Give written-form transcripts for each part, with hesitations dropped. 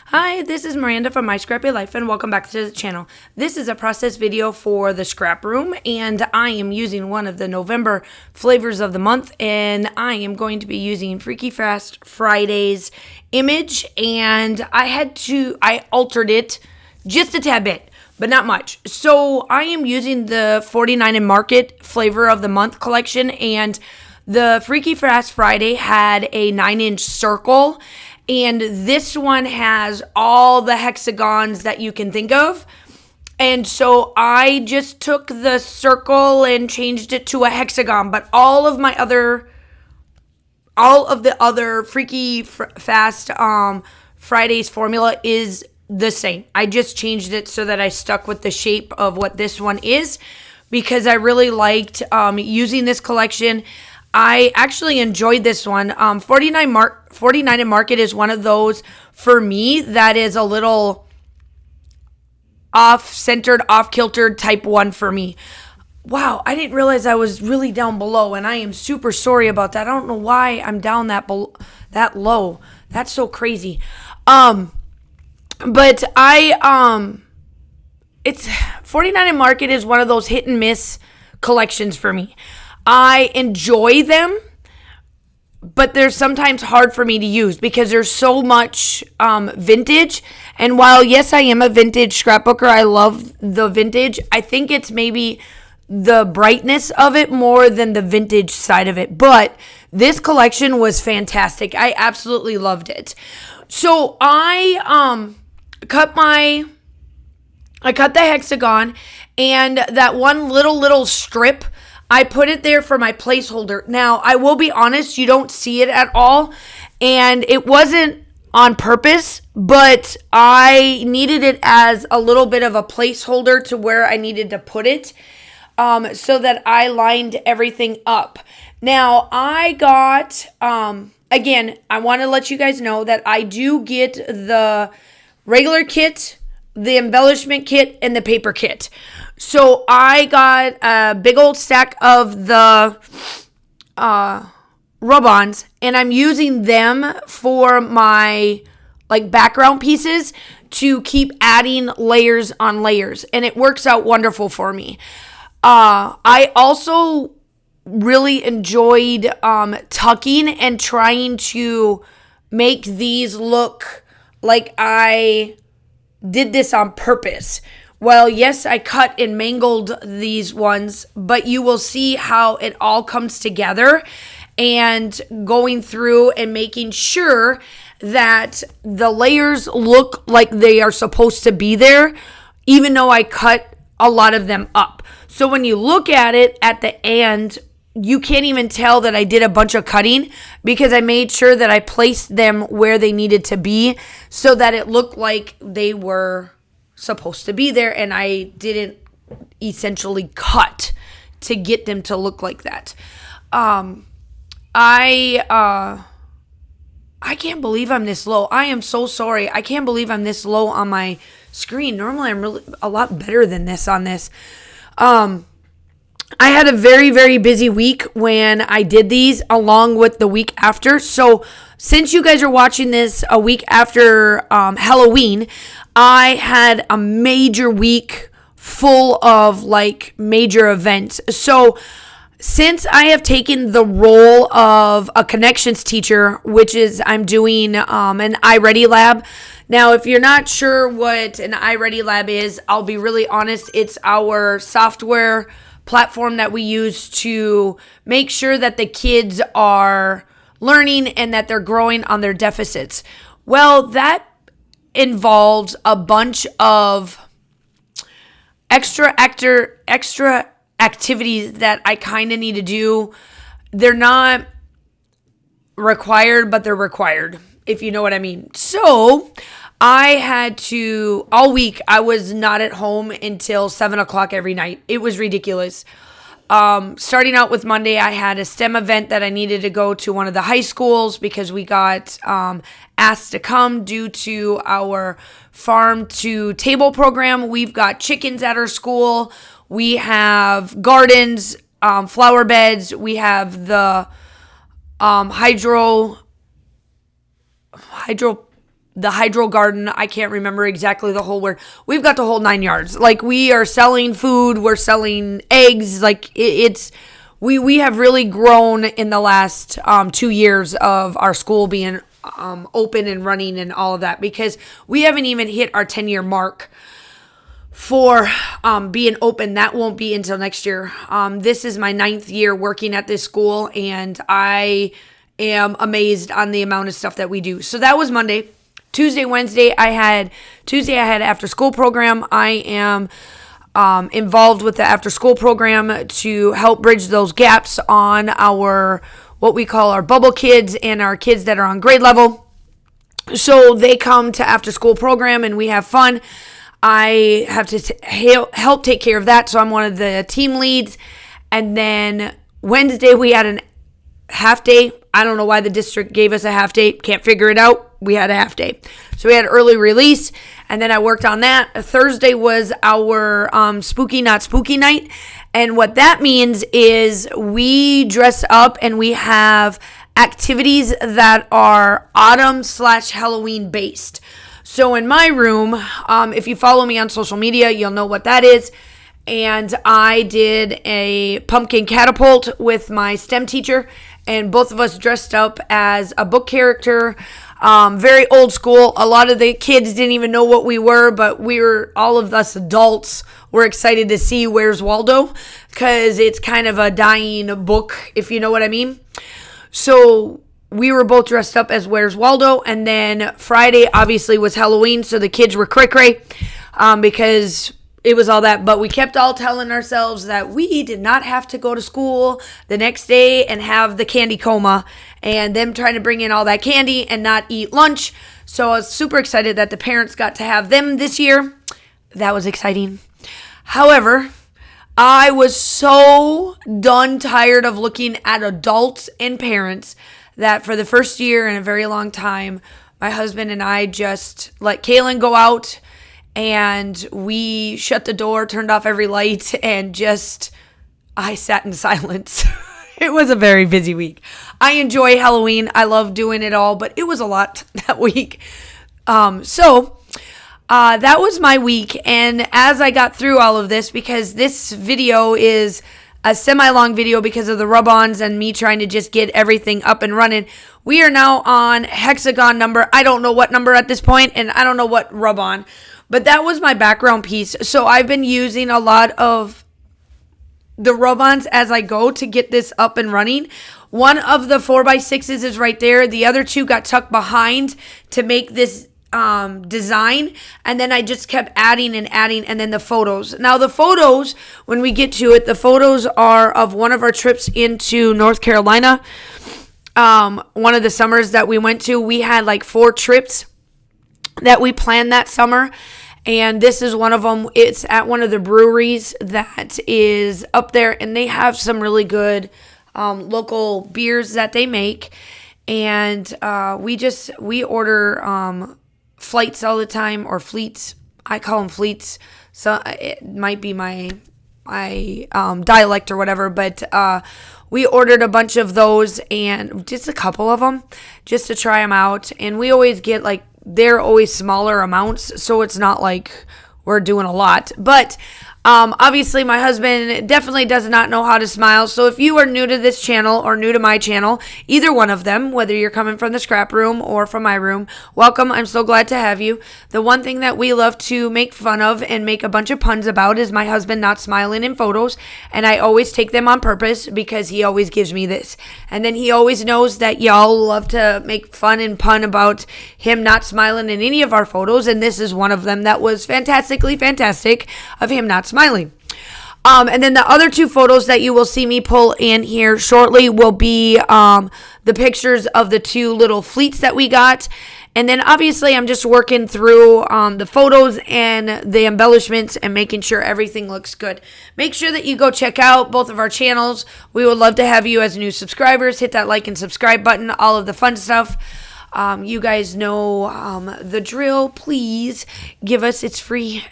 Hi, this is Miranda from My Scrappy Life and welcome back to the channel. This is a process video for the scrap room and I am using one of the November flavors of the month and I am going to be using Freaky Fast Friday's image and I altered it just a tad bit, but not much. So I am using the 49 and Market flavor of the month collection, and the Freaky Fast Friday had a 9-inch circle, and this one has all the hexagons that you can think of. And so I just took the circle and changed it to a hexagon, but all of the other Freaky Fast Friday's formula is the same. I just changed it so that I stuck with the shape of what this one is because I really liked using this collection. I actually enjoyed this one. 49 and Market is one of those for me that is a little off-centered, off-kiltered type one for me. Wow, I didn't realize I was really down below, and I am super sorry about that. I don't know why I'm down that low. That's so crazy. But it's 49 and Market is one of those hit and miss collections for me. I enjoy them, but they're sometimes hard for me to use because there's so much vintage. And while, yes, I am a vintage scrapbooker, I love the vintage, I think it's maybe the brightness of it more than the vintage side of it. But this collection was fantastic. I absolutely loved it. So I cut the hexagon, and that one little strip, I put it there for my placeholder. Now, I will be honest, you don't see it at all, and it wasn't on purpose, but I needed it as a little bit of a placeholder to where I needed to put it, so that I lined everything up. Now, I got, again, I want to let you guys know that I do get the regular kit, the embellishment kit, and the paper kit. So I got a big old stack of the rub-ons, and I'm using them for my background pieces to keep adding layers on layers, and it works out wonderful for me. I also really enjoyed tucking and trying to make these look like I did this on purpose. Well, yes, I cut and mangled these ones, but you will see how it all comes together, and going through and making sure that the layers look like they are supposed to be there, even though I cut a lot of them up. So when you look at it at the end, you can't even tell that I did a bunch of cutting because I made sure that I placed them where they needed to be so that it looked like they were supposed to be there, and I didn't essentially cut to get them to look like that. I can't believe I'm this low. I am so sorry. I can't believe I'm this low on my screen. Normally I'm really a lot better than this on this. I had a very, very busy week when I did these, along with the week after. So since you guys are watching this a week after Halloween, I had a major week full of major events. So since I have taken the role of a connections teacher, which is I'm doing an iReady lab. Now, if you're not sure what an iReady lab is, I'll be really honest. It's our software platform that we use to make sure that the kids are learning and that they're growing on their deficits. Well, that involves a bunch of extra activities that I kind of need to do. They're not required, but they're required, if you know what I mean. So I had to, all week, I was not at home until 7 o'clock every night. It was ridiculous. Starting out with Monday, I had a STEM event that I needed to go to one of the high schools because we got asked to come due to our farm to table program. We've got chickens at our school. We have gardens, flower beds. We have the hydro the hydro garden. I can't remember exactly the whole word. We've got the whole 9 yards. Like, we are selling food, we're selling eggs. Like, we have really grown in the last 2 years of our school being open and running and all of that, because we haven't even hit our 10-year mark for being open. That won't be until next year. This is my 9th year working at this school, and I am amazed on the amount of stuff that we do. So that was Monday. Tuesday, Wednesday, I had after school program. I am involved with the after school program to help bridge those gaps on our, what we call our bubble kids and our kids that are on grade level. So they come to after school program and we have fun. I have to help take care of that. So I'm one of the team leads. And then Wednesday we had an half day. I don't know why the district gave us a half day. Can't figure it out. We had a half day. So we had early release, and then I worked on that. Thursday was our spooky, not spooky night. And what that means is we dress up and we have activities that are autumn/Halloween based. So in my room, if you follow me on social media, you'll know what that is. And I did a pumpkin catapult with my STEM teacher, and both of us dressed up as a book character. Very old school. A lot of the kids didn't even know what we were, but all of us adults were excited to see Where's Waldo, because it's kind of a dying book, if you know what I mean. So we were both dressed up as Where's Waldo, and then Friday obviously was Halloween, so the kids were cray-cray because it was all that. But we kept all telling ourselves that we did not have to go to school the next day and have the candy coma and them trying to bring in all that candy and not eat lunch. So I was super excited that the parents got to have them this year. That was exciting. However, I was so done tired of looking at adults and parents that for the first year in a very long time, my husband and I just let Kaylin go out, and we shut the door, turned off every light, and I sat in silence. It was a very busy week. I enjoy Halloween. I love doing it all, but it was a lot that week. So that was my week. And as I got through all of this, because this video is a semi-long video because of the rub-ons and me trying to just get everything up and running, we are now on hexagon number. I don't know what number at this point, and I don't know what rub-on. But that was my background piece. So I've been using a lot of the rub-ons as I go to get this up and running. One of the 4x6s is right there. The other two got tucked behind to make this design. And then I just kept adding. And then the photos. Now the photos, when we get to it, the photos are of one of our trips into North Carolina. One of the summers that we went to, we had like 4 trips that we planned that summer, and this is one of them. It's at one of the breweries that is up there, and they have some really good local beers that they make, and we order flights all the time, or fleets. I call them fleets, so it might be my dialect or whatever, but we ordered a bunch of those, and just a couple of them just to try them out, and we always get they're always smaller amounts, so it's not like we're doing a lot. But obviously my husband definitely does not know how to smile. So if you are new to this channel or new to my channel, either one of them, whether you're coming from the scrap room or from my room, welcome. I'm so glad to have you. The one thing that we love to make fun of and make a bunch of puns about is my husband not smiling in photos. And I always take them on purpose because he always gives me this. And then he always knows that y'all love to make fun and pun about him not smiling in any of our photos. And this is one of them that was fantastically fantastic of him not smiling. And then the other 2 photos that you will see me pull in here shortly will be the pictures of the 2 little fleets that we got. And then obviously I'm just working through the photos and the embellishments and making sure everything looks good. Make sure that you go check out both of our channels. We would love to have you as new subscribers. Hit that like and subscribe button, all of the fun stuff. You guys know the drill. Please give us, it's free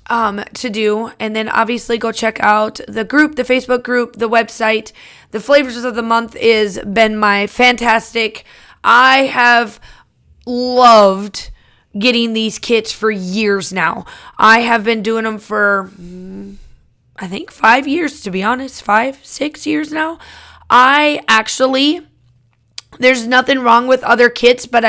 to do. And then obviously go check out the group, the Facebook group, the website. The flavors of the month is been my fantastic. I have loved getting these kits for years now. I have been doing them for, I think 5 years, to be honest, 6 years now. There's nothing wrong with other kits, but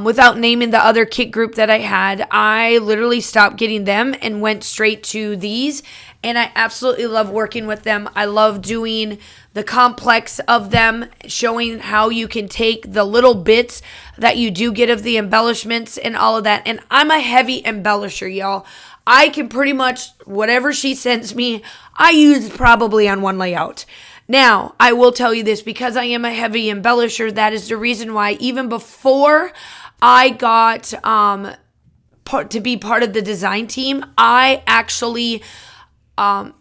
without naming the other kit group that I had, I literally stopped getting them and went straight to these. And I absolutely love working with them. I love doing the complex of them, showing how you can take the little bits that you do get of the embellishments and all of that. And I'm a heavy embellisher, y'all. I can pretty much, whatever she sends me, I use probably on one layout. Now, I will tell you this, because I am a heavy embellisher, that is the reason why even before I got to be part of the design team, I actually, I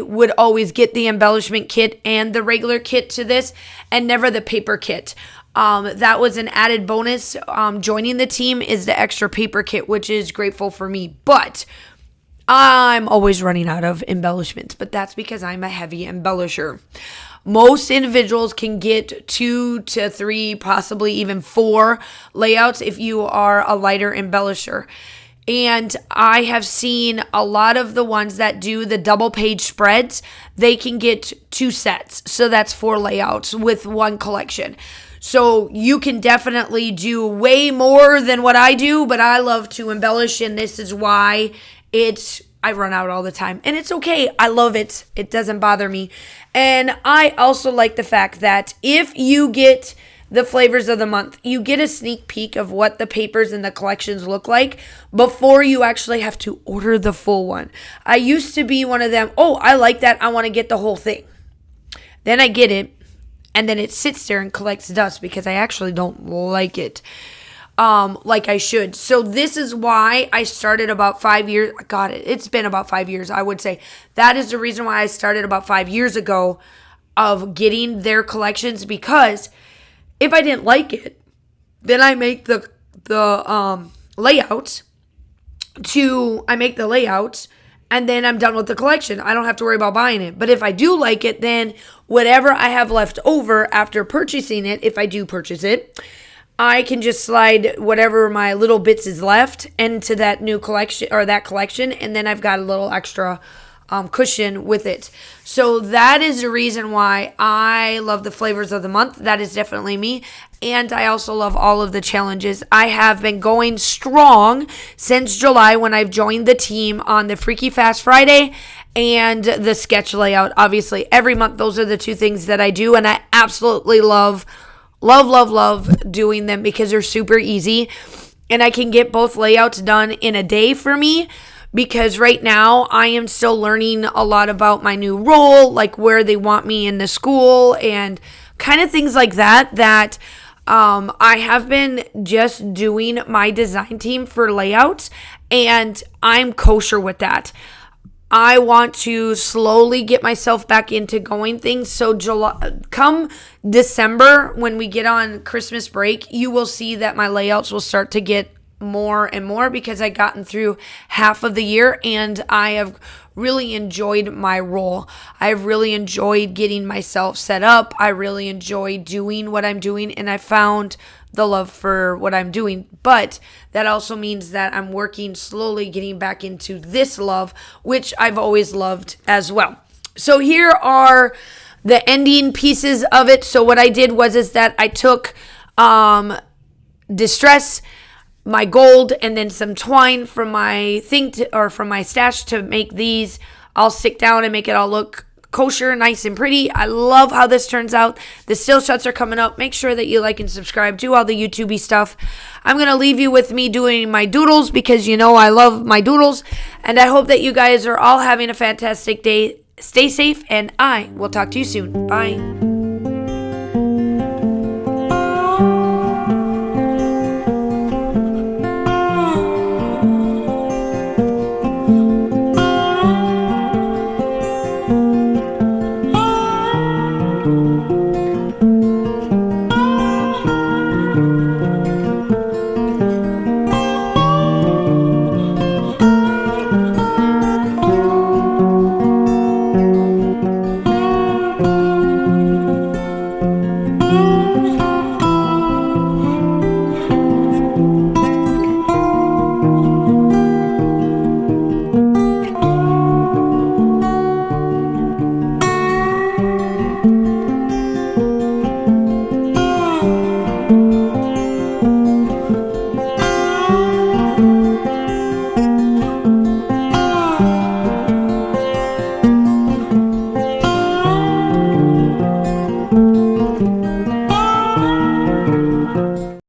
would always get the embellishment kit and the regular kit to this, and never the paper kit. That was an added bonus. Joining the team is the extra paper kit, which is grateful for me. But I'm always running out of embellishments, but that's because I'm a heavy embellisher. Most individuals can get 2 to 3, possibly even 4 layouts if you are a lighter embellisher. And I have seen a lot of the ones that do the double page spreads, they can get 2 sets. So that's 4 layouts with 1 collection. So you can definitely do way more than what I do, but I love to embellish, and this is why I run out all the time. And it's okay. I love it. It doesn't bother me. And I also like the fact that if you get the flavors of the month, you get a sneak peek of what the papers and the collections look like before you actually have to order the full one. I used to be one of them, I like that, I want to get the whole thing. Then I get it, and then it sits there and collects dust because I actually don't like it like I should. So this is why I started about 5 years. It's been about 5 years, I would say. That is the reason why I started about 5 years ago of getting their collections, because if I didn't like it, then I make the layouts. I make the layouts, and then I'm done with the collection. I don't have to worry about buying it. But if I do like it, then whatever I have left over after purchasing it, if I do purchase it, I can just slide whatever my little bits is left into that new collection, or that collection, and then I've got a little extra cushion with it. So that is the reason why I love the flavors of the month. That is definitely me. And I also love all of the challenges. I have been going strong since July, when I've joined the team on the Freaky Fast Friday and the sketch layout. Obviously, every month, those are the 2 things that I do, and I absolutely love doing them because they're super easy, and I can get both layouts done in a day for me, because right now I am still learning a lot about my new role, like where they want me in the school and kind of things like that I have been just doing my design team for layouts, and I'm kosher with that. I want to slowly get myself back into going things. So come December, when we get on Christmas break, you will see that my layouts will start to get more and more, because I've gotten through half of the year and I have really enjoyed my role. I've really enjoyed getting myself set up. I really enjoy doing what I'm doing, and I found the love for what I'm doing. But that also means that I'm working slowly getting back into this love, which I've always loved as well. So here are the ending pieces of it. So what I did is that I took Distress, my gold, and then some twine from my from my stash to make these all stick down and make it all look kosher, nice and pretty. I love how this turns out. The still shots are coming up. Make sure that you like and subscribe. Do all the YouTubey stuff. I'm going to leave you with me doing my doodles, because you know I love my doodles. And I hope that you guys are all having a fantastic day. Stay safe, and I will talk to you soon. Bye.